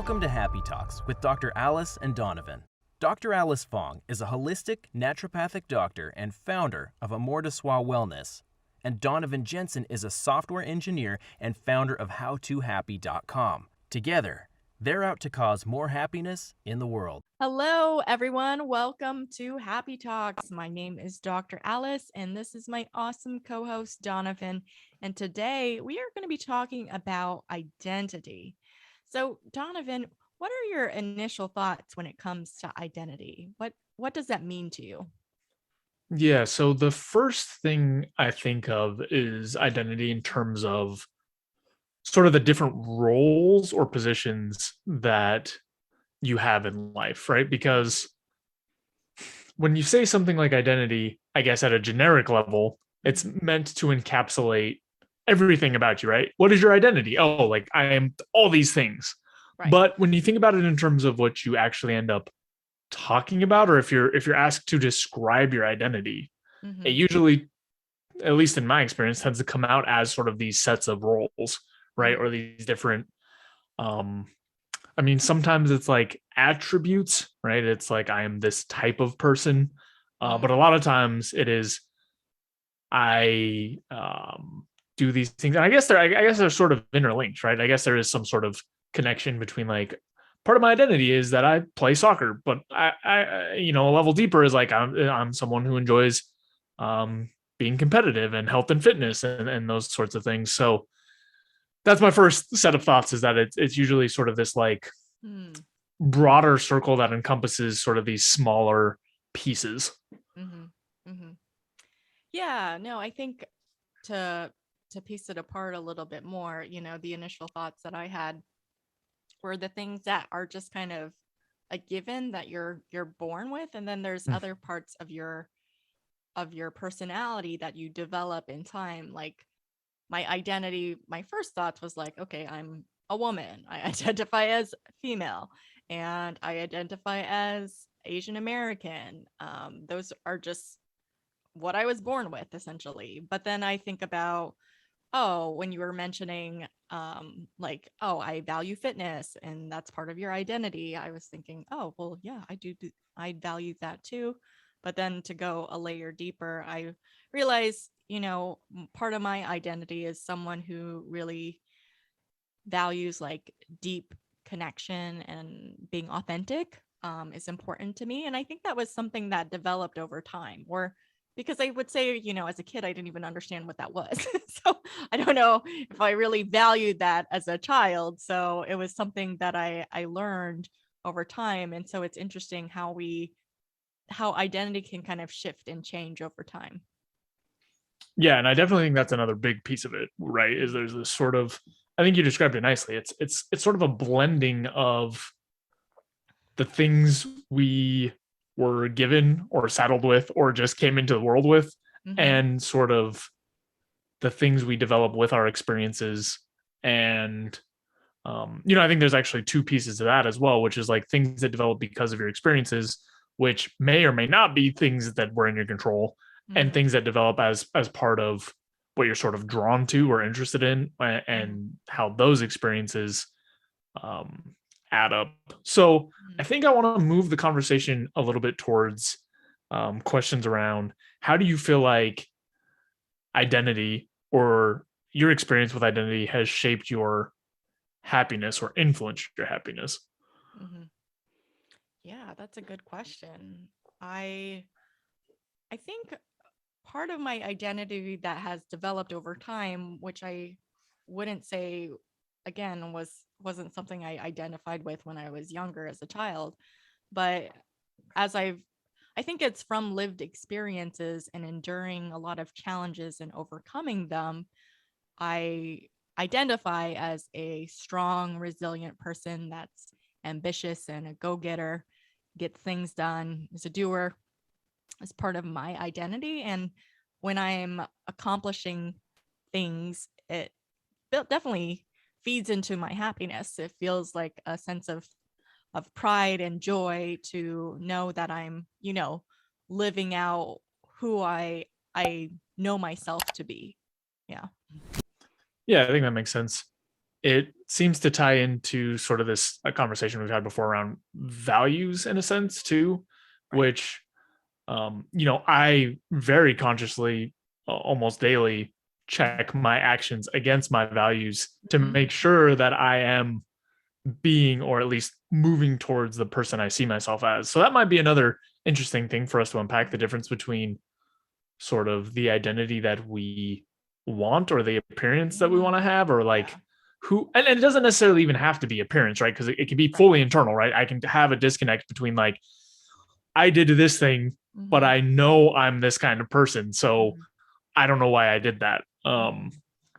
Welcome to Happy Talks with Dr. Alice and Donovan. Dr. Alice Fong is a holistic naturopathic doctor and founder of Amor de Soi Wellness. And Donovan Jensen is a software engineer and founder of HowToHappy.com. Together, they're out to cause more happiness in the world. Hello, everyone. Welcome to Happy Talks. My name is Dr. Alice, and this is my awesome co-host, Donovan. And today we are going to be talking about identity. So, Donovan, what are your initial thoughts when it comes to identity? What does that mean to you? Yeah, so the first thing I think of is identity in terms of sort of the different roles or positions that you have in life, right? Because when you say something like identity, I guess at a generic level, it's meant to encapsulate everything about you, right? What is your identity? Oh, like I am all these things. Right. But when you think about it in terms of what you actually end up talking about, or if you're asked to describe your identity, it usually, at least in my experience, tends to come out as sort of these sets of roles, right? Or these different sometimes it's like attributes, right? It's like I am this type of person. But a lot of times it is I do these things. And I guess they're sort of interlinked, right? I guess there is some sort of connection between, like, part of my identity is that I play soccer, but I a level deeper is like I'm someone who enjoys being competitive and health and fitness and those sorts of things. So that's my first set of thoughts, is that it's usually sort of this like broader circle that encompasses sort of these smaller pieces. Yeah, no, I think to piece it apart a little bit more, the initial thoughts that I had were the things that are just kind of a given that you're born with, and then there's other parts of your personality that you develop in time. Like my identity, my first thoughts was like, okay, I'm a woman. I identify as female, and I identify as Asian American. Those are just what I was born with, essentially. But then I think about, when you were mentioning like, I value fitness and that's part of your identity, I was thinking, well, yeah, I value that too. But then to go a layer deeper, I realized, part of my identity is someone who really values like deep connection, and being authentic is important to me. And I think that was something that developed over time, or because I would say, as a kid, I didn't even understand what that was. So I don't know if I really valued that as a child. So it was something that I learned over time. And so it's interesting how identity can kind of shift and change over time. Yeah, and I definitely think that's another big piece of it, right? Is there's this sort of, I think you described it nicely. It's sort of a blending of the things we were given or saddled with or just came into the world with, and sort of the things we develop with our experiences. And I think there's actually two pieces to that as well, which is like things that develop because of your experiences, which may or may not be things that were in your control, and things that develop as part of what you're sort of drawn to or interested in, and how those experiences add up. So I think I want to move the conversation a little bit towards questions around, how do you feel like identity, or your experience with identity, has shaped your happiness or influenced your happiness? Yeah, that's a good question. I think part of my identity that has developed over time, which I wouldn't say, again, wasn't something I identified with when I was younger as a child, but as I think it's from lived experiences and enduring a lot of challenges and overcoming them, I identify as a strong, resilient person that's ambitious and a go-getter, gets things done, is a doer, is part of my identity. And when I'm accomplishing things, it definitely feeds into my happiness. It feels like a sense of pride and joy to know that I'm, living out who I know myself to be. Yeah. Yeah, I think that makes sense. It seems to tie into sort of this a conversation we've had before around values in a sense too, Right. which I very consciously, almost daily, check my actions against my values to Mhm. make sure that I am being, or at least moving towards, the person I see myself as. So that might be another interesting thing for us to unpack, the difference between sort of the identity that we want, or the appearance that we want to have, or like Yeah. who, and it doesn't necessarily even have to be appearance, right? Because it can be Right. fully internal, right? I can have a disconnect between like, I did this thing, but Mhm. I know I'm this kind of person. So Mhm. I don't know why I did that. Mhm.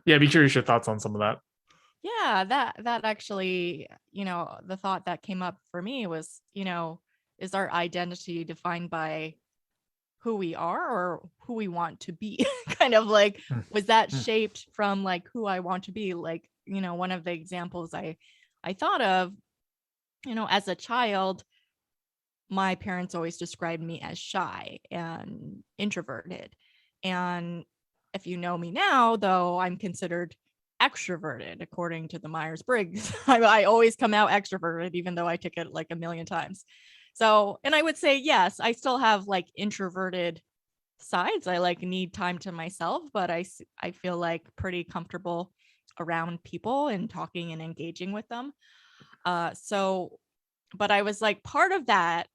Yeah, be curious your thoughts on some of that. Yeah, that actually, the thought that came up for me was, is our identity defined by who we are or who we want to be? Kind of like, Hmm. was that Hmm. shaped from like who I want to be? Like, one of the examples I thought of, as a child, my parents always described me as shy and introverted. And if you know me now, though, I'm considered extroverted according to the Myers-Briggs. I always come out extroverted, even though I took it like a million times. So, and I would say, yes, I still have like introverted sides. I like need time to myself, but I feel like pretty comfortable around people and talking and engaging with them. So but I was like, part of that,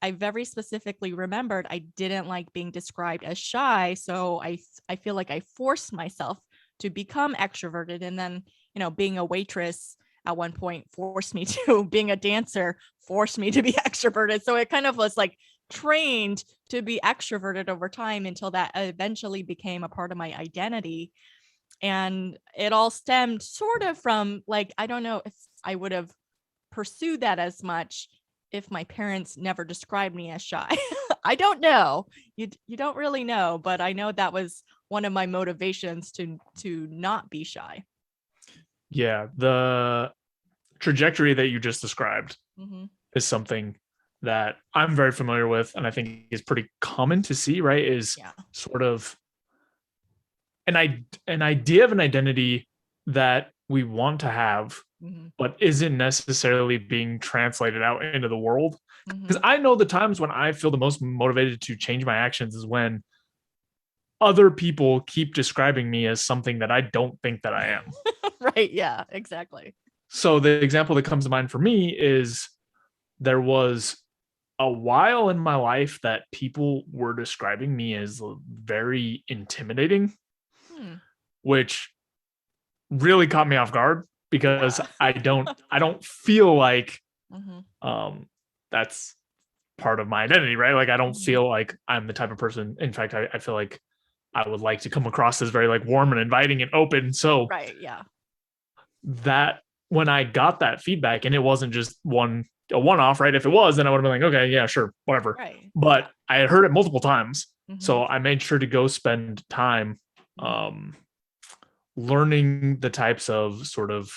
I very specifically remembered I didn't like being described as shy. So I feel like I forced myself to become extroverted. And then, being a waitress at one point forced me to, being a dancer forced me to be extroverted. So it kind of was like trained to be extroverted over time until that eventually became a part of my identity. And it all stemmed sort of from like, I don't know if I would have pursue that as much if my parents never described me as shy. I don't know. You don't really know, but I know that was one of my motivations to not be shy. Yeah, the trajectory that you just described Mm-hmm. is something that I'm very familiar with, and I think is pretty common to see, right? Is Yeah. sort of an idea of an identity that we want to have, Mm-hmm. but isn't necessarily being translated out into the world. Mm-hmm. Because I know the times when I feel the most motivated to change my actions is when other people keep describing me as something that I don't think that I am. Right. Yeah, exactly. So the example that comes to mind for me is, there was a while in my life that people were describing me as very intimidating, Hmm. which really caught me off guard, because Yeah. I don't feel like Mm-hmm. um that's part of my identity, right? Like I don't Mm-hmm. feel like I'm the type of person. In fact, I feel like I would like to come across as very like warm and inviting and open. So Right. Yeah. that, when I got that feedback, and it wasn't just a one off, right? If it was, then I would have been like, okay, yeah, sure, whatever. Right. Yeah. But I had heard it multiple times, Mm-hmm. so I made sure to go spend time Mm-hmm. um, learning the types of sort of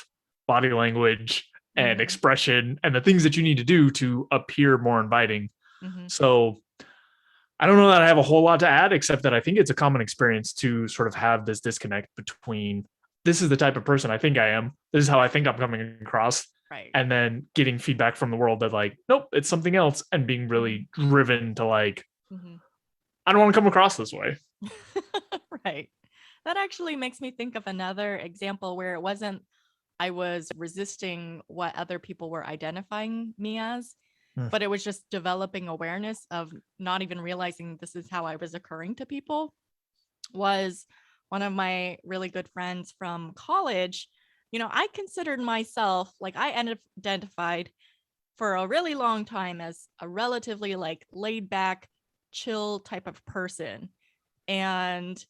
body language and Mm-hmm. expression and the things that you need to do to appear more inviting. Mm-hmm. So I don't know that I have a whole lot to add, except that I think it's a common experience to sort of have this disconnect between, this is the type of person I think I am, this is how I think I'm coming across, Right. and then getting feedback from the world that like, nope, it's something else, and being really driven to like, Mm-hmm. I don't want to come across this way. Right. That actually makes me think of another example where it wasn't I was resisting what other people were identifying me as, Hmm. but it was just developing awareness of not even realizing this is how I was occurring to people. Was one of my really good friends from college. I considered myself like I identified for a really long time as a relatively like laid back, chill type of person. And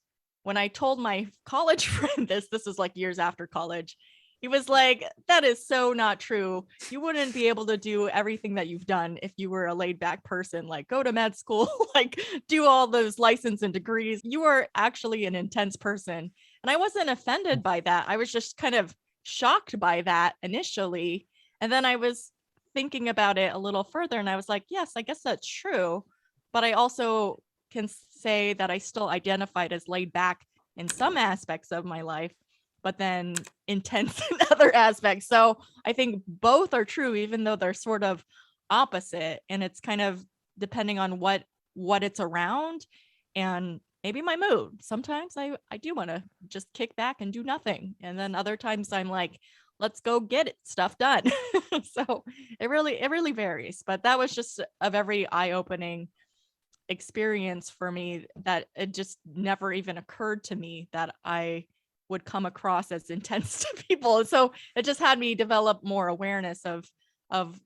when I told my college friend this is like years after college, he was like, that is so not true. You wouldn't be able to do everything that you've done if you were a laid back person, like go to med school, like do all those license and degrees. You are actually an intense person. And I wasn't offended by that. I was just kind of shocked by that initially. And then I was thinking about it a little further and I was like, yes, I guess that's true. But I also can say that I still identified as laid back in some aspects of my life. but then intense in other aspects. So I think both are true, even though they're sort of opposite. And it's kind of depending on what it's around and maybe my mood. Sometimes I do want to just kick back and do nothing. And then other times I'm like, let's go get stuff done. So it really varies. But that was just a very eye-opening experience for me, that it just never even occurred to me that I would come across as intense to people. So it just had me develop more awareness of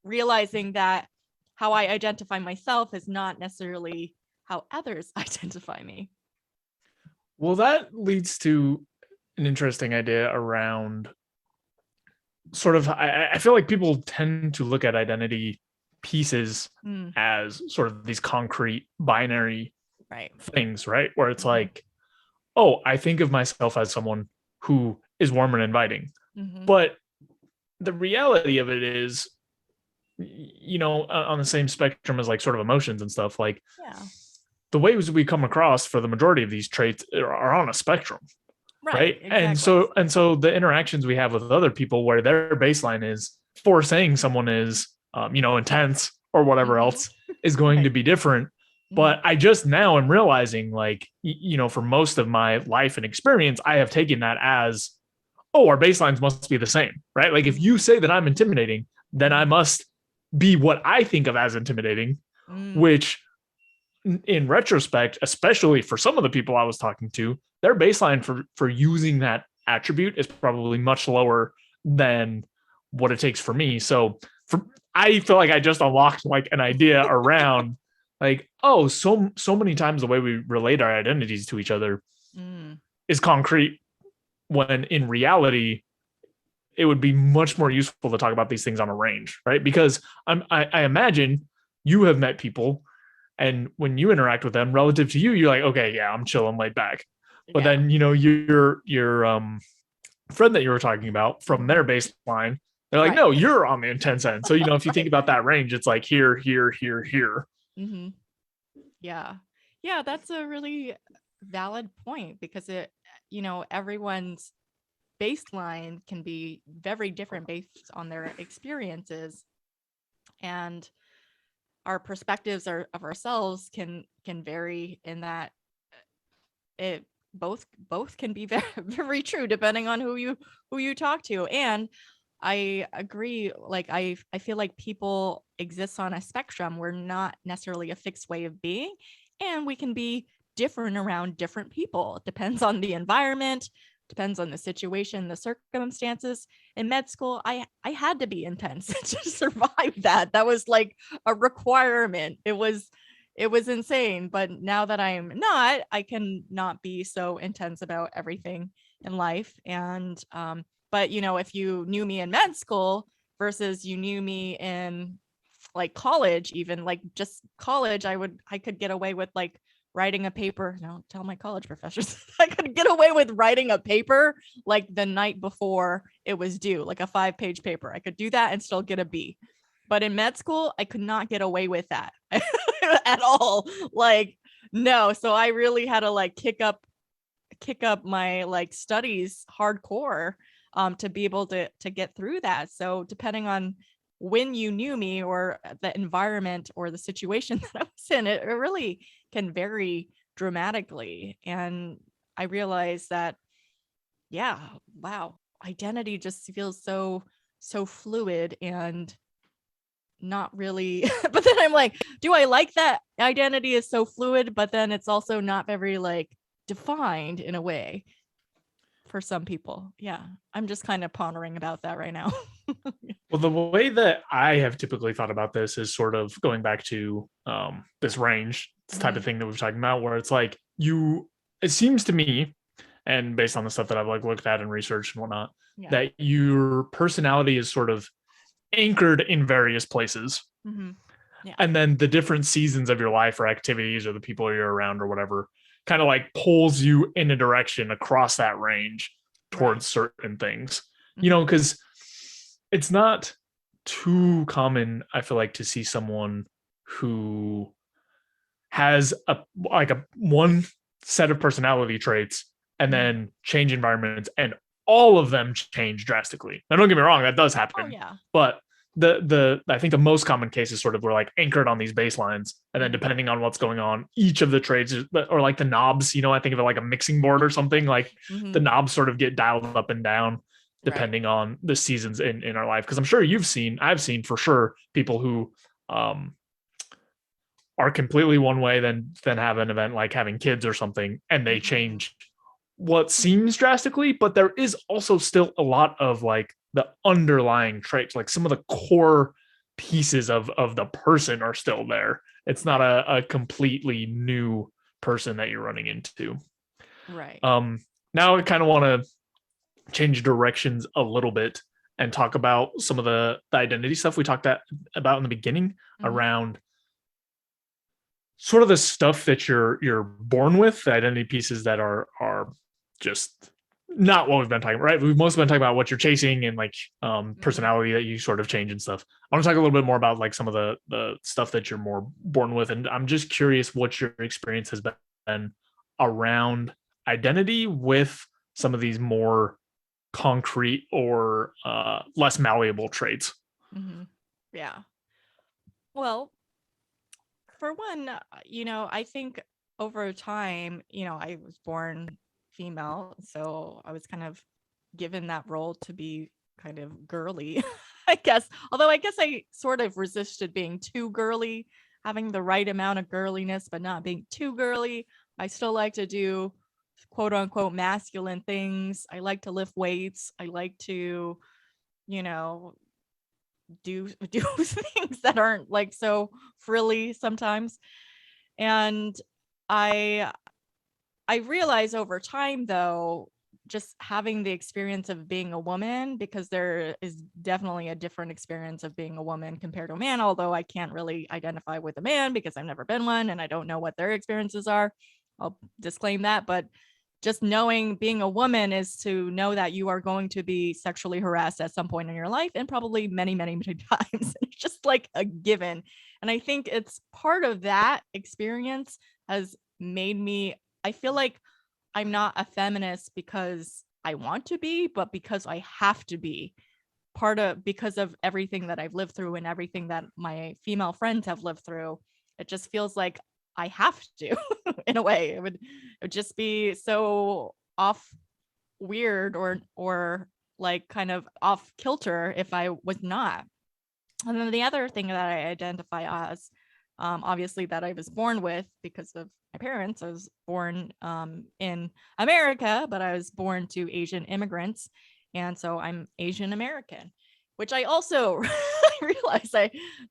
realizing that how I identify myself is not necessarily how others identify me. Well, that leads to an interesting idea around sort of, I feel like people tend to look at identity pieces as sort of these concrete binary things, right? Where it's like, oh, I think of myself as someone who is warm and inviting. But the reality of it is, you know, on the same spectrum as like sort of emotions and stuff, like the ways we come across for the majority of these traits are on a spectrum. Right. Exactly. And so the interactions we have with other people where their baseline is for saying someone is, you know, intense or whatever else is going to be different. But I just now am realizing, like, you know, for most of my life and experience, I have taken that as, oh, our baselines must be the same, right? Like if you say that I'm intimidating, then I must be what I think of as intimidating, which in retrospect, especially for some of the people I was talking to, their baseline for using that attribute is probably much lower than what it takes for me. So I feel like I just unlocked like an idea around like, oh, so many times the way we relate our identities to each other is concrete, when in reality, it would be much more useful to talk about these things on a range, right? Because I imagine you have met people, and when you interact with them relative to you, you're like, okay, yeah, I'm chill, I'm laid back. But then, you know, your friend that you were talking about, from their baseline, they're like, no, you're on the intense end. So, you know, if you think about that range, it's like here, here, here, here. Yeah. Yeah, that's a really valid point, because it, you know, everyone's baseline can be very different based on their experiences, and our perspectives of ourselves can vary in that it both can be very, very true depending on who you talk to. And I agree, like I feel like people exist on a spectrum. We're not necessarily a fixed way of being, and we can be different around different people. It depends on the environment, depends on the situation, the circumstances. In med school, I had to be intense to survive that. That was like a requirement. It was insane. But now that I'm not, I can not be so intense about everything in life. And but you know, if you knew me in med school versus you knew me in like college, even like just college, I could get away with like writing a paper. No, tell my college professors. I could get away with writing a paper like the night before it was due, like a 5-page paper. I could do that and still get a B. But in med school, I could not get away with that at all. Like, no. So I really had to like kick up my like studies hardcore to be able to get through that. So depending on when you knew me or the environment or the situation that I was in, it really can vary dramatically. And I realized that, yeah, wow, identity just feels so fluid and not really. But then I'm like, do I like that identity is so fluid, but then it's also not very like defined in a way for some people. Yeah, I'm just kind of pondering about that right now. Well, the way that I have typically thought about this is sort of going back to this range, this type of thing that we've talked about, where it's like it seems to me, and based on the stuff that I've like looked at and researched and whatnot, that your personality is sort of anchored in various places. And then the different seasons of your life or activities or the people you're around or whatever kind of like pulls you in a direction across that range towards certain things, you know, because it's not too common, I feel like, to see someone who has a one set of personality traits and then change environments, and all of them change drastically. Now, don't get me wrong, that does happen. Oh yeah. But I think the most common cases sort of were like anchored on these baselines, and then depending on what's going on, each of the trades or like the knobs, I think of it like a mixing board or something, like the knobs sort of get dialed up and down depending on the seasons in our life. Because I'm sure I've seen for sure people who are completely one way, then have an event like having kids or something, and they change what seems drastically, but there is also still a lot of like the underlying traits, like some of the core pieces of the person are still there. It's not a completely new person that you're running into. Right. Now I kind of want to change directions a little bit and talk about some of the identity stuff we talked about in the beginning around sort of the stuff that you're born with, the identity pieces that are just not what we've been talking about, right? We've mostly been talking about what you're chasing and like personality that you sort of change and stuff. I want to talk a little bit more about like some of the stuff that you're more born with. And I'm just curious what your experience has been around identity with some of these more concrete or less malleable traits. Yeah. Well, for one, I think over time, I was born female, so I was kind of given that role to be kind of girly, I guess. Although I guess I sort of resisted being too girly, having the right amount of girliness, but not being too girly. I still like to do quote unquote masculine things. I like to lift weights. I like to, do things that aren't like so frilly sometimes. And I realize over time, though, just having the experience of being a woman, because there is definitely a different experience of being a woman compared to a man, although I can't really identify with a man because I've never been one and I don't know what their experiences are. I'll disclaim that. But just knowing being a woman is to know that you are going to be sexually harassed at some point in your life, and probably many, many, many times. It's just like a given. And I think it's part of that experience has made me, I feel like I'm not a feminist because I want to be, but because I have to be, because of everything that I've lived through and everything that my female friends have lived through. It just feels like I have to in a way. It would just be so off weird or like kind of off kilter if I was not. And then the other thing that I identify as, obviously that I was born with because of my parents. I was born in America, but I was born to Asian immigrants. And so I'm Asian American, which I also realized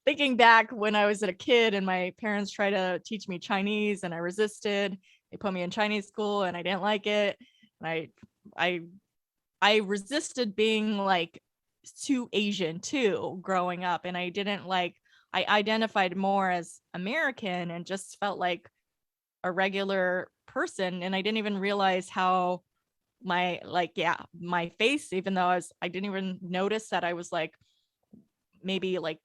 thinking back when I was a kid and my parents tried to teach me Chinese and I resisted. They put me in Chinese school and I didn't like it. And I resisted being like too Asian too growing up. And I identified more as American and just felt like a regular person. And I didn't even realize how my face, even though I didn't even notice that I was like maybe like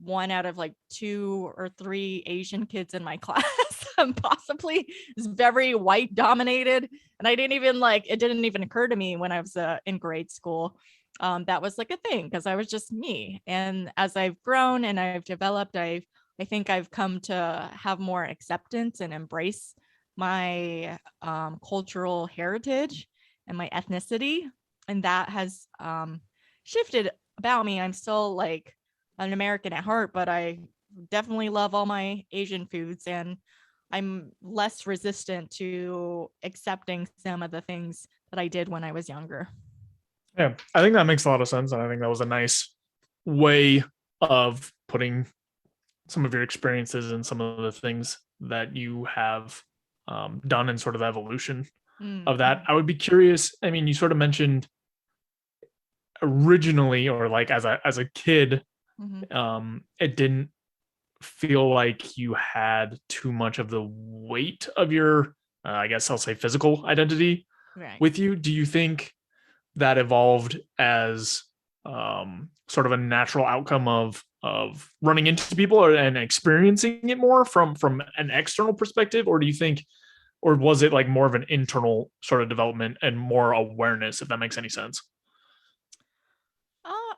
one out of like 2 or 3 Asian kids in my class. Possibly is very white dominated. And I didn't even it didn't even occur to me when I was in grade school. That was like a thing because I was just me. And as I've grown and I've developed, I think I've come to have more acceptance and embrace my cultural heritage and my ethnicity. And that has shifted about me. I'm still like an American at heart, but I definitely love all my Asian foods and I'm less resistant to accepting some of the things that I did when I was younger. Yeah, I think that makes a lot of sense. And I think that was a nice way of putting some of your experiences and some of the things that you have done in sort of evolution of that. I would be curious. I mean, you sort of mentioned originally or like as a kid, it didn't feel like you had too much of the weight of your, I guess I'll say physical identity with you. Do you think that evolved as sort of a natural outcome of running into people and experiencing it more from an external perspective? Or do you think or was it like more of an internal sort of development and more awareness, if that makes any sense?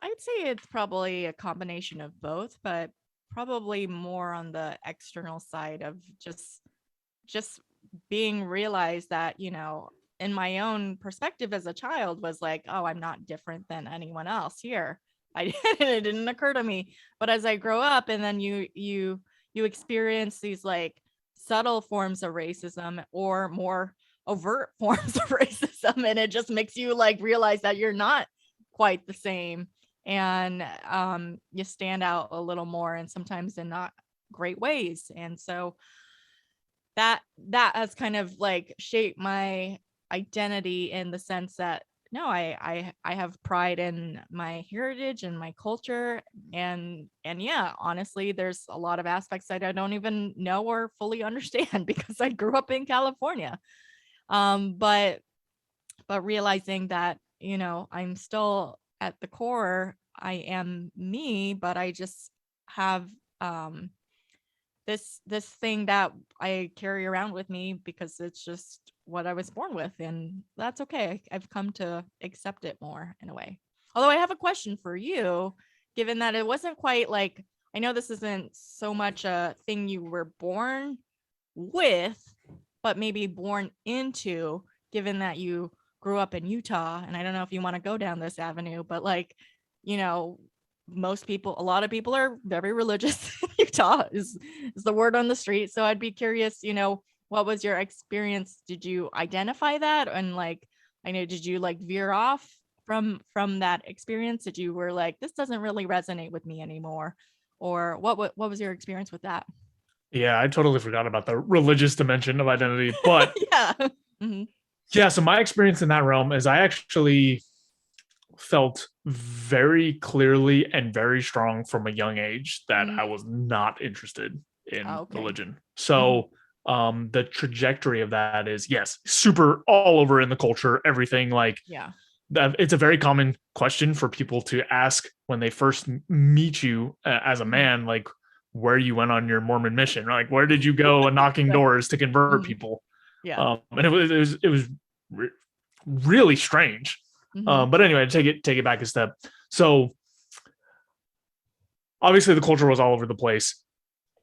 I'd say it's probably a combination of both, but probably more on the external side of just being realized that, in my own perspective as a child was like, oh, I'm not different than anyone else here. It didn't occur to me. But as I grow up and then you experience these like subtle forms of racism or more overt forms of racism, and it just makes you like realize that you're not quite the same, and you stand out a little more, and sometimes in not great ways. And so that has kind of like shaped my identity in the sense that no, I have pride in my heritage and my culture, and yeah, honestly, there's a lot of aspects that I don't even know or fully understand because I grew up in California. But realizing that, I'm still at the core, I am me, but I just have this thing that I carry around with me because it's just what I was born with, and that's okay. I've come to accept it more in a way. Although I have a question for you, given that it wasn't quite like, I know this isn't so much a thing you were born with, but maybe born into, given that you grew up in Utah. And I don't know if you want to go down this avenue, but like, you know, a lot of people are very religious. Utah is the word on the street. So I'd be curious, what was your experience? Did you identify that? And like, I know, did you like veer off from that experience? Did you were like, this doesn't really resonate with me anymore? Or what was your experience with that? Yeah, I totally forgot about the religious dimension of identity. But Yeah. Mhm. yeah, so my experience in that realm is I actually felt very clearly and very strong from a young age that I was not interested in Okay. religion. So the trajectory of that is, yes, super all over in the culture, everything like Yeah. it's a very common question for people to ask when they first meet you as a man, like where you went on your Mormon mission, like where did you go and knocking doors to convert people? Yeah. And it was really strange. But anyway, take it back a step. So obviously the culture was all over the place.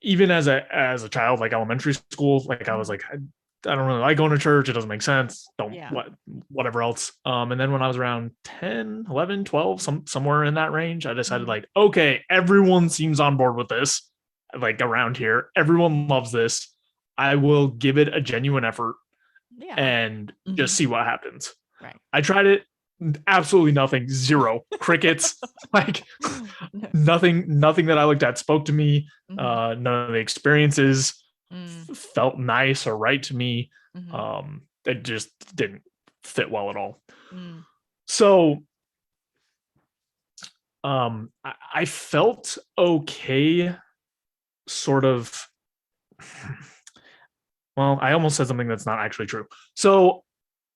Even as a child, like elementary school, like I was like, I don't really like going to church. It doesn't make sense. Whatever else. And then when I was around 10, 11, 12, somewhere in that range, I decided like, okay, everyone seems on board with this. Like around here, everyone loves this. I will give it a genuine effort and just see what happens. Right. I tried it. Absolutely nothing. Zero. Crickets. Like nothing that I looked at spoke to me. None of the experiences felt nice or right to me. It just didn't fit well at all. So I felt okay, sort of. Well, I almost said something that's not actually true. So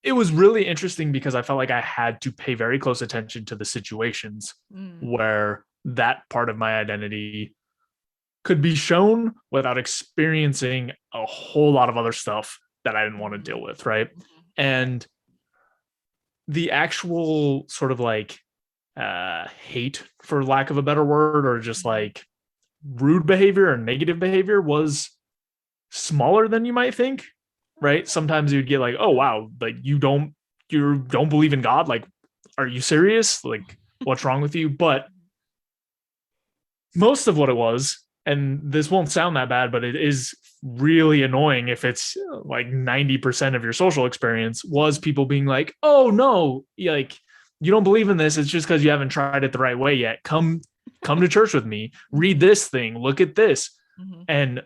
it was really interesting because I felt like I had to pay very close attention to the situations where that part of my identity could be shown without experiencing a whole lot of other stuff that I didn't want to deal with, right? And the actual sort of like hate, for lack of a better word, or just like rude behavior or negative behavior was smaller than you might think, right? Sometimes you'd get like, oh wow, like you don't believe in God, like are you serious, like what's wrong with you? But most of what it was, and this won't sound that bad, but it is really annoying if it's like 90% of your social experience, was people being like, oh no, like you don't believe in this, it's just because you haven't tried it the right way yet. Come to church with me, read this thing, look at this. And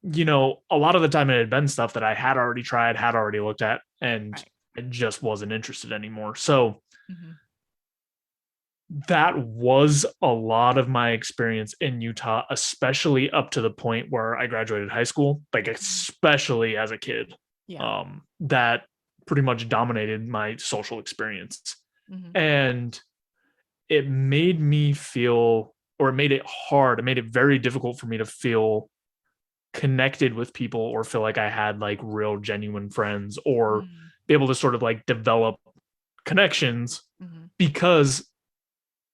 a lot of the time it had been stuff that I had already tried, had already looked at, and I just wasn't interested anymore. So that was a lot of my experience in Utah, especially up to the point where I graduated high school, like especially as a kid. That pretty much dominated my social experience. And it made me feel, or it made it hard, it made it very difficult for me to feel connected with people or feel like I had like real genuine friends or Mm, be able to sort of like develop connections mhm. because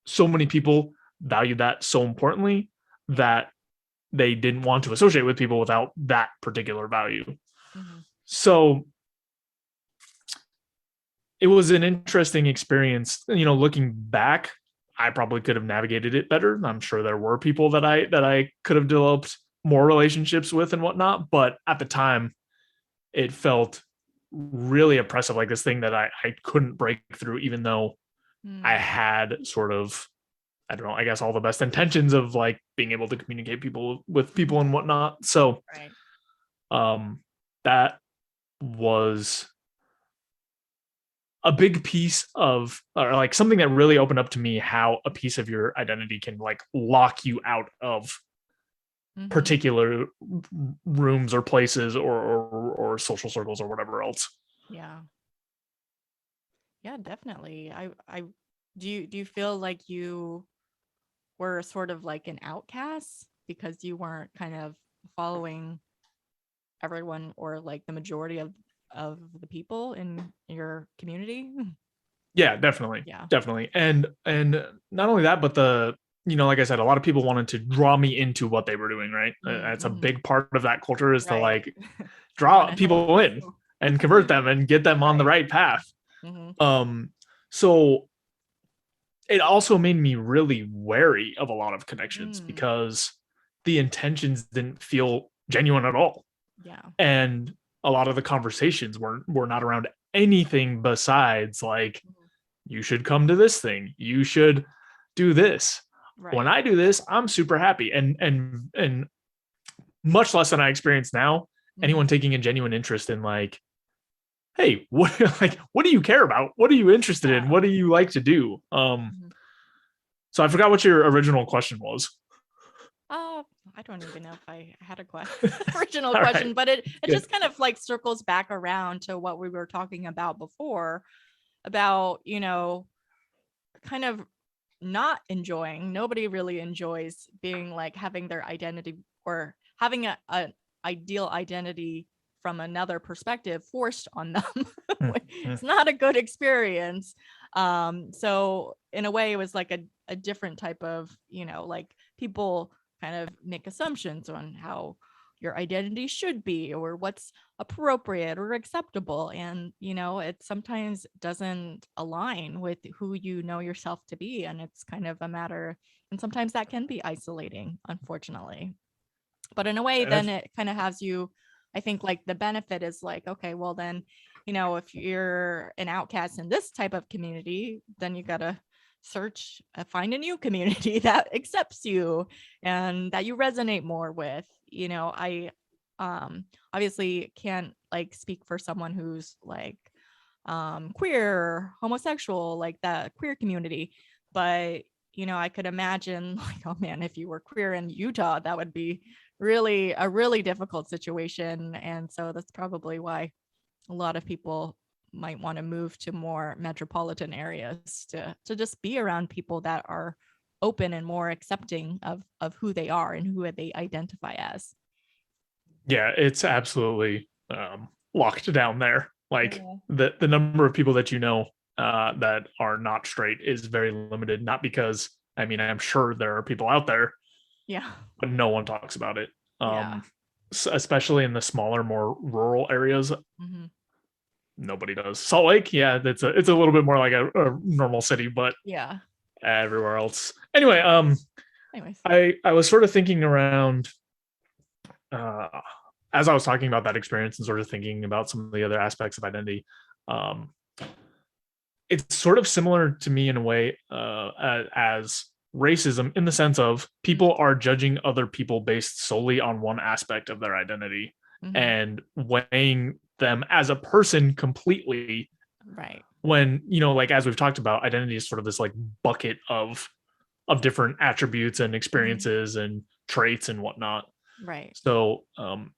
so many people value that so importantly Yeah. that they didn't want to associate with people without that particular value. Mhm. So it was an interesting experience. Looking back, I probably could have navigated it better. I'm sure there were people that I could have developed more relationships with and whatnot, but at the time, it felt really oppressive, like this thing that I couldn't break through, even though I Mm, had sort of, I don't know, I guess all the best intentions of like being able to communicate people with people and whatnot. So right. um that was a big piece of, or like something that really opened up to me how a piece of your identity can like lock you out of Mhm. particular rooms or places or social circles or whatever else. Yeah. Yeah, definitely. I do you feel like you were sort of like an outcast because you weren't kind of following everyone or like the majority of the people in your community? Yeah, definitely. Yeah. Definitely. And not only that, but like I said, a lot of people wanted to draw me into what they were doing, right? That's a Mm-hmm. big part of that culture is to Right. like You want draw to help people in you. and convert them and get them on the Right. right path. Mm-hmm. So it also made me really wary of a lot of connections Mm, because the intentions didn't feel genuine at all. yeah. And a lot of the conversations were not around anything besides like, Mhm. you should come to this thing, you should do this. When Right. I do this, I'm super happy. And much less than I experience now, anyone Mm-hmm. taking a genuine interest in like, hey, what like what do you care about? What are you interested in? Yeah. What do you like to do? Mhm. So I forgot what your original question was. Uh, I don't even know if I had a original All right, question, but it good. just kind of like circles back around to what we were talking about before about, kind of not enjoying. Nobody really enjoys being like having their identity or having a ideal identity from another perspective forced on them. Mm-hmm. It's not a good experience. So in a way it was like a different type of, like people kind of make assumptions on how your identity should be or what's appropriate or acceptable, and it sometimes doesn't align with who you know yourself to be, and it's kind of a matter, and sometimes that can be isolating, unfortunately. But in a way then it kind of has you, I think, like the benefit is like, okay, well then, if you're an outcast in this type of community, then you gotta search, find a new community that accepts you and that you resonate more with. I obviously can't like speak for someone who's like queer, homosexual, like that queer community, but I could imagine like, oh man, if you were queer in Utah, that would be really a really difficult situation. And so that's probably why a lot of people might want to move to more metropolitan areas to just be around people that are open and more accepting of who they are and who they identify as. Yeah, it's absolutely locked down there. Like Yeah. the number of people that that are not straight is very limited. Not because, I mean, I'm sure there are people out there, Yeah. but no one talks about it. Yeah. Um, Especially in the smaller, more rural areas, Hmm. nobody does. Salt Lake, yeah, it's a little bit more like a normal city, but Yeah. everywhere else. Anyway, Anyways. I was sort of thinking around uh, as I was talking about that experience and sort of thinking about some of the other aspects of identity. Um, it's sort of similar to me in a way as racism, in the sense of people are judging other people based solely on one aspect of their identity Mm-hmm. and weighing them as a person completely, Right. when like as we've talked about, identity is sort of this like bucket of different attributes and Mm-hmm. experiences and traits and whatnot. Right. So on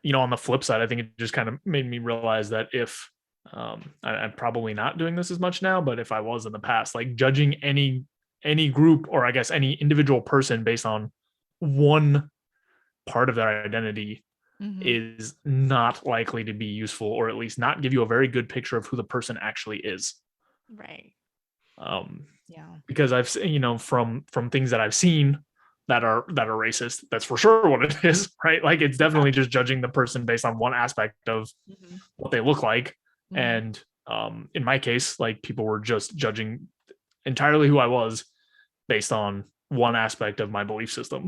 the flip side, I think it just kind of made me realize that if I'm probably not doing this as much now, but if I was in the past, like judging any group, or I guess any individual person based on one part of their identity is not likely to be useful, or at least not give you a very good picture of who the person actually is. Right. Yeah. Because I've seen, from things that I've seen that are racist, that's for sure what it is, right? Like it's definitely just judging the person based on one aspect of what they look like. And in my case, like people were just judging entirely who I was based on one aspect of my belief system.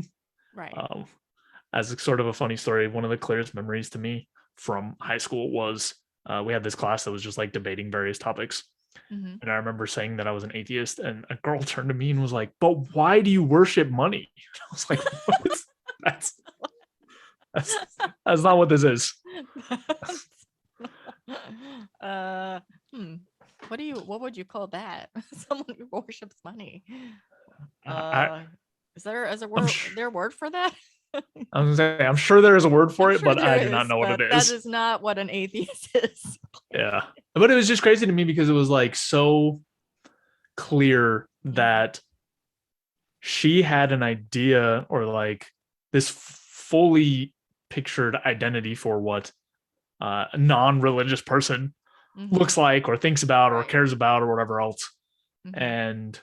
Right. As sort of a funny story, one of the clearest memories to me from high school was we had this class that was just like debating various topics. And I remember saying that I was an atheist, and a girl turned to me and was like, "But why do you worship money?" I was like, that's not what this is. What would you call that? Someone who worships money. Is there a word for that? I'm sure there is a word for it, but I do not know what it is. That is not what an atheist is. Yeah. But it was just crazy to me because it was like so clear that she had an idea, or like this fully pictured identity for what a non-religious person looks like or thinks about or cares about or whatever else. And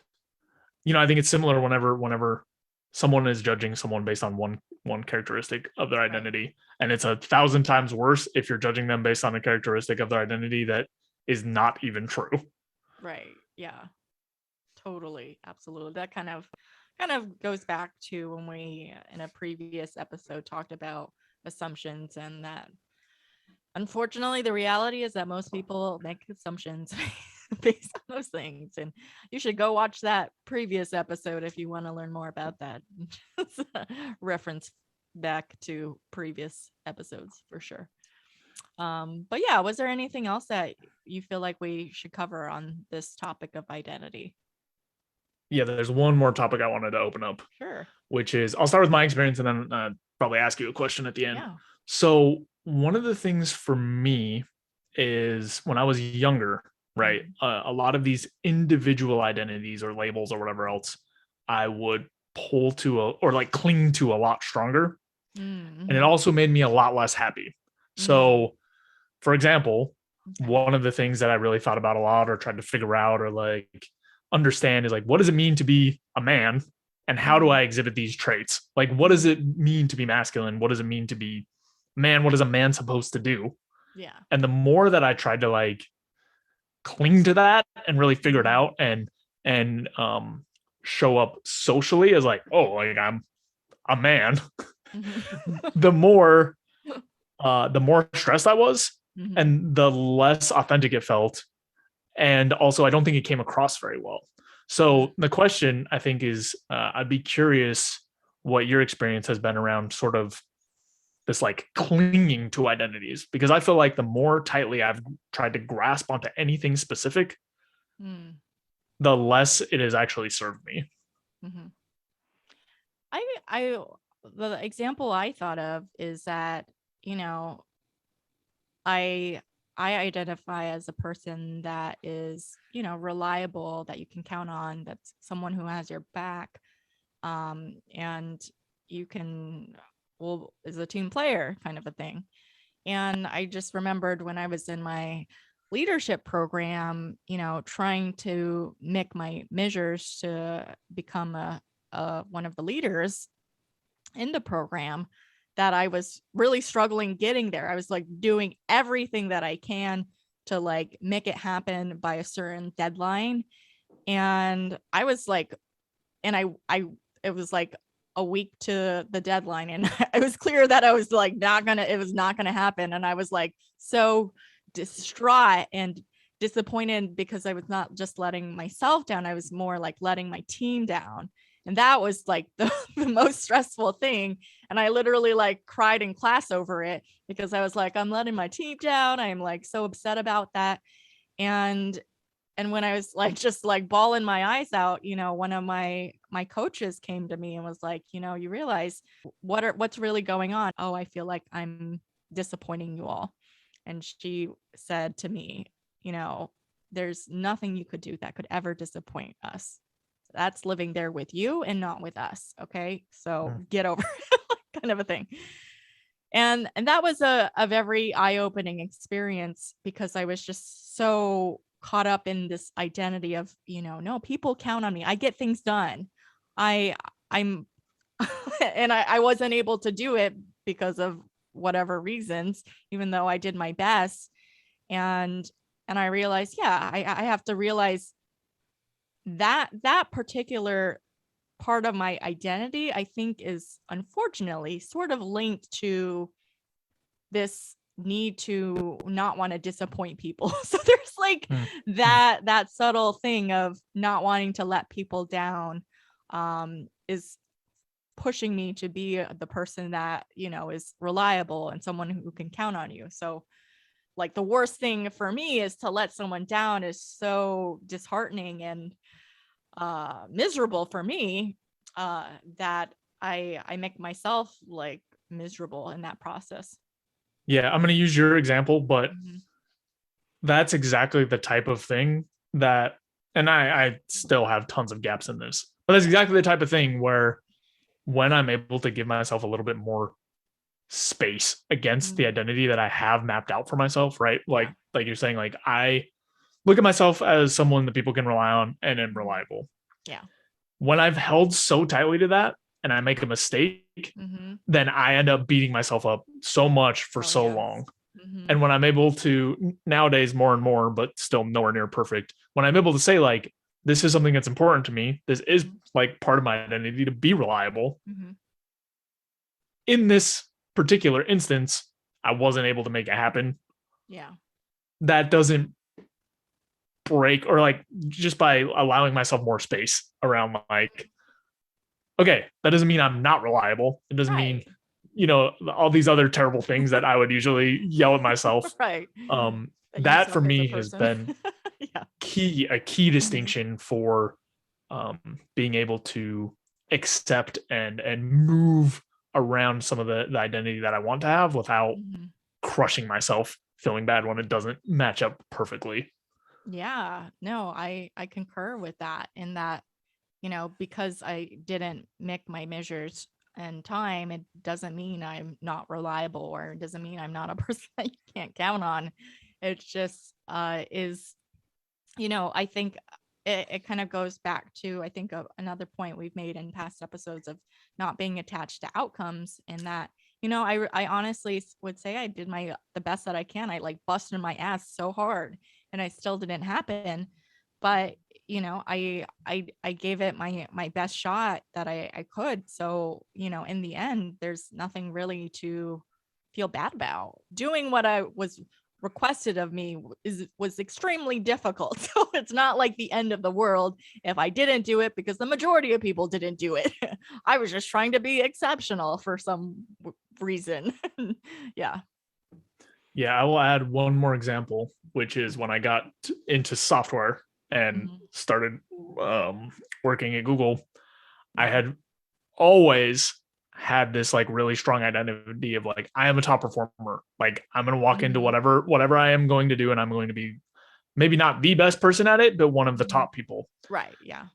I think it's similar whenever someone is judging someone based on one characteristic of their identity, and it's 1,000 times worse if you're judging them based on a characteristic of their identity that is not even true. Right. Yeah. Totally. Absolutely. That kind of goes back to when we in a previous episode talked about assumptions, and that unfortunately the reality is that most people make assumptions based on those things, and you should go watch that previous episode if you want to learn more about that. Reference back to previous episodes for sure. But yeah, was there anything else that you feel like we should cover on this topic of identity? Yeah, there's one more topic I wanted to open up. Sure. Which is, I'll start with my experience and then probably ask you a question at the end. Yeah. So one of the things for me is when I was younger, right, a lot of these individual identities or labels or whatever else, I would pull to or like cling to a lot stronger. And it also made me a lot less happy. So, for example, one of the things that I really thought about a lot or tried to figure out or like understand is like, what does it mean to be a man, and how do I exhibit these traits? Like, what does it mean to be masculine? What does it mean to be man? What is a man supposed to do? Yeah. And the more that I tried to like cling to that and really figure it out and show up socially as like, oh, like I'm a man, the more stressed I was, and the less authentic it felt. And also, I don't think it came across very well. So the question, I think, is I'd be curious what your experience has been around sort of this like clinging to identities, because I feel like the more tightly I've tried to grasp onto anything specific, the less it has actually served me. The example I thought of is that, I identify as a person that is, reliable, that you can count on, that's someone who has your back, and you can, is a team player kind of a thing. And I just remembered when I was in my leadership program, trying to make my measures to become one of the leaders in the program, that I was really struggling getting there. I was like doing everything that I can to like make it happen by a certain deadline. And I was like, and it was like a week to the deadline, and it was clear that I was like it was not gonna happen. And I was like so distraught and disappointed because I was not just letting myself down, I was more like letting my team down. And that was like the most stressful thing. And I literally like cried in class over it, because I was like, I'm letting my team down. I'm like so upset about that. And when I was like just like bawling my eyes out, one of my coaches came to me and was like, you realize what's really going on? Oh, I feel like I'm disappointing you all. And she said to me, there's nothing you could do that could ever disappoint us. That's living there with you and not with us. Okay. So get over it. kind of a thing. And that was a very eye-opening experience, because I was just so caught up in this identity of, no, people count on me. I get things done. I'm and I wasn't able to do it because of whatever reasons, even though I did my best. And I realized, yeah, I have to realize that particular part of my identity, I think, is unfortunately sort of linked to this need to not want to disappoint people. So there's like that subtle thing of not wanting to let people down, is pushing me to be the person that, is reliable and someone who can count on you. So like the worst thing for me is to let someone down is so disheartening and miserable for me, that I make myself like miserable in that process. Yeah, I'm going to use your example, but Mhm. that's exactly the type of thing that, and I still have tons of gaps in this, but that's exactly the type of thing where when I'm able to give myself a little bit more space against the identity that I have mapped out for myself, right? Like you're saying, like I look at myself as someone that people can rely on and am reliable. Yeah. When I've held so tightly to that and I make a mistake, then I end up beating myself up so much for so long. And when I'm able to, nowadays more and more, but still nowhere near perfect, when I'm able to say like, this is something that's important to me, this is like part of my identity to be reliable. In this particular instance, I wasn't able to make it happen. Yeah. That doesn't break, or like just by allowing myself more space around, like, okay, that doesn't mean I'm not reliable. It doesn't mean, all these other terrible things that I would usually yell at myself. Right. That for me has been a key distinction for being able to accept and move around some of the identity that I want to have without crushing myself, feeling bad when it doesn't match up perfectly. Yeah, no, I concur with that, in that, because I didn't make my measures in time, it doesn't mean I'm not reliable, or it doesn't mean I'm not a person that you can't count on. It just is, I think it kind of goes back to, I think, another point we've made in past episodes of not being attached to outcomes, and that, I honestly would say I did the best that I can. I like busted my ass so hard and I still didn't happen. But, I gave it my best shot that I could. So, in the end, there's nothing really to feel bad about. Doing what I was requested of me was extremely difficult. So it's not like the end of the world if I didn't do it, because the majority of people didn't do it. I was just trying to be exceptional for some reason. Yeah. Yeah, I will add one more example, which is when I got into software and started working at Google. I had always had this like really strong identity of like, I am a top performer. Like I'm going to walk into whatever I am going to do, and I'm going to be maybe not the best person at it, but one of the top people. Right. Yeah.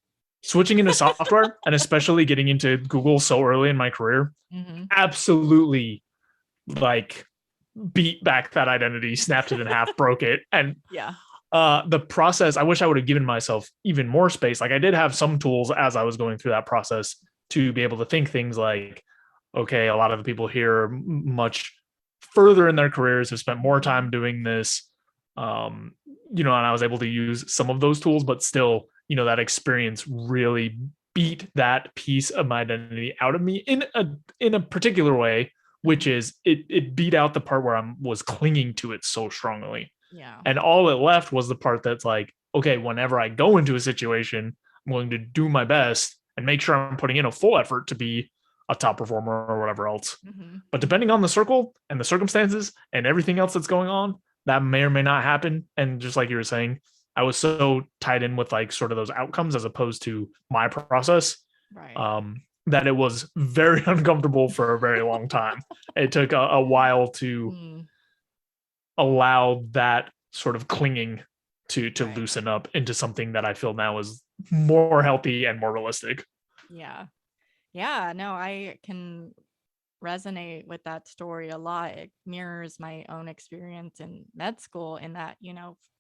Switching into software and especially getting into Google so early in my career, absolutely like beat back that identity, snapped it in half, broke it. And the process, I wish I would have given myself even more space. Like I did have some tools as I was going through that process to be able to think things like, okay, a lot of the people here are much further in their careers, have spent more time doing this. And I was able to use some of those tools, but still, that experience really beat that piece of my identity out of me in a particular way, which is it beat out the part where I was clinging to it so strongly. Yeah. And all it left was the part that's like, okay, whenever I go into a situation, I'm going to do my best and make sure I'm putting in a full effort to be a top performer or whatever else. But depending on the circle and the circumstances and everything else that's going on, that may or may not happen. And just like you were saying, I was so tied in with like sort of those outcomes as opposed to my process, that it was very uncomfortable for a very long time. It took a while to allow that sort of clinging to loosen up into something that I feel now is more healthy and more realistic. Yeah. Yeah. No, I can resonate with that story a lot. It mirrors my own experience in med school, in that,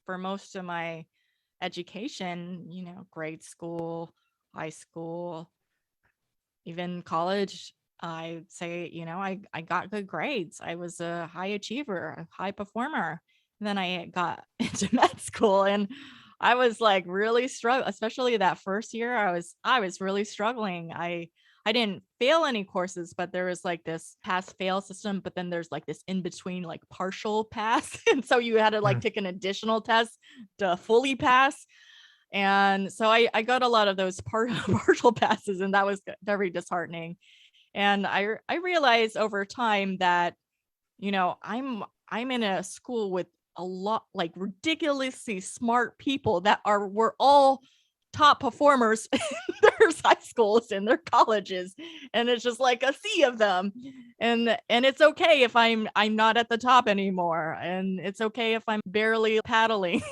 for most of my education, grade school, high school, even college, I'd say, I got good grades. I was a high achiever, a high performer. And then I got into med school, and I was like really struggling, especially that first year. I was really struggling. I didn't fail any courses, but there was like this pass fail system, but then there's like this in between, like partial pass. And so you had to like take an additional test to fully pass. And so I got a lot of those partial passes, and that was very disheartening. And I realized over time that, I'm in a school with a lot, like ridiculously smart people that were all top performers in their high schools and their colleges, and it's just like a sea of them. And it's okay if I'm not at the top anymore, and it's okay if I'm barely paddling,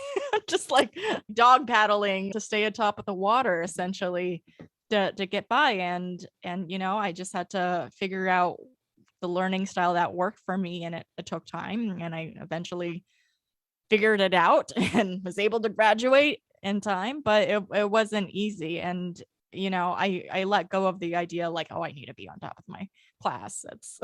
just like dog paddling to stay atop of the water, essentially, to get by. And I just had to figure out the learning style that worked for me, and it took time, and I eventually figured it out and was able to graduate in time, but it wasn't easy. And I let go of the idea like, oh, I need to be on top of my class. That's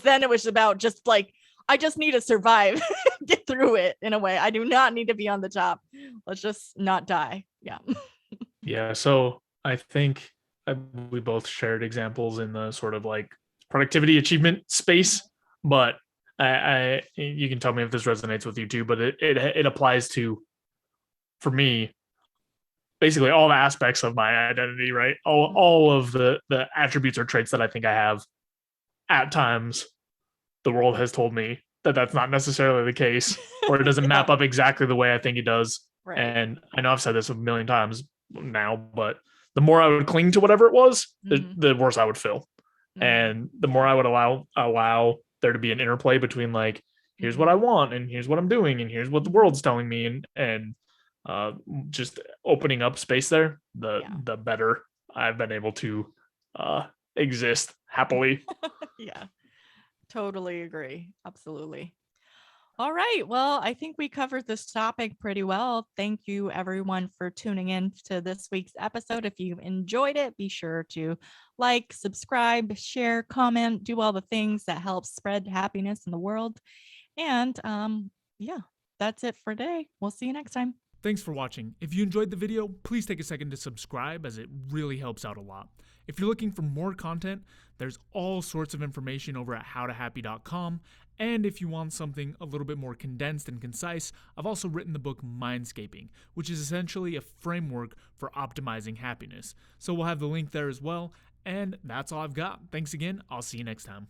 then it was about just like, I just need to survive, get through it. In a way, I do not need to be on the top. Let's just not die. Yeah. Yeah. So I think we both shared examples in the sort of like productivity achievement space, but I you can tell me if this resonates with you too, but it applies to, for me, basically all the aspects of my identity, right? All of the attributes or traits that I think I have. At times, the world has told me that that's not necessarily the case, or it doesn't map up exactly the way I think it does. Right. And I know I've said this a million times now, but the more I would cling to whatever it was, the worse I would feel. And the more I would allow there to be an interplay between like, here's what I want, and here's what I'm doing, and here's what the world's telling me, and just opening up space there, the better I've been able to exist happily. Yeah, totally agree. Absolutely. All right. Well, I think we covered this topic pretty well. Thank you, everyone, for tuning in to this week's episode. If you enjoyed it, be sure to like, subscribe, share, comment, do all the things that help spread happiness in the world. And yeah, that's it for today. We'll see you next time. Thanks for watching. If you enjoyed the video, please take a second to subscribe, as it really helps out a lot. If you're looking for more content, there's all sorts of information over at howtohappy.com. And if you want something a little bit more condensed and concise, I've also written the book Mindscaping, which is essentially a framework for optimizing happiness. So we'll have the link there as well. And that's all I've got. Thanks again. I'll see you next time.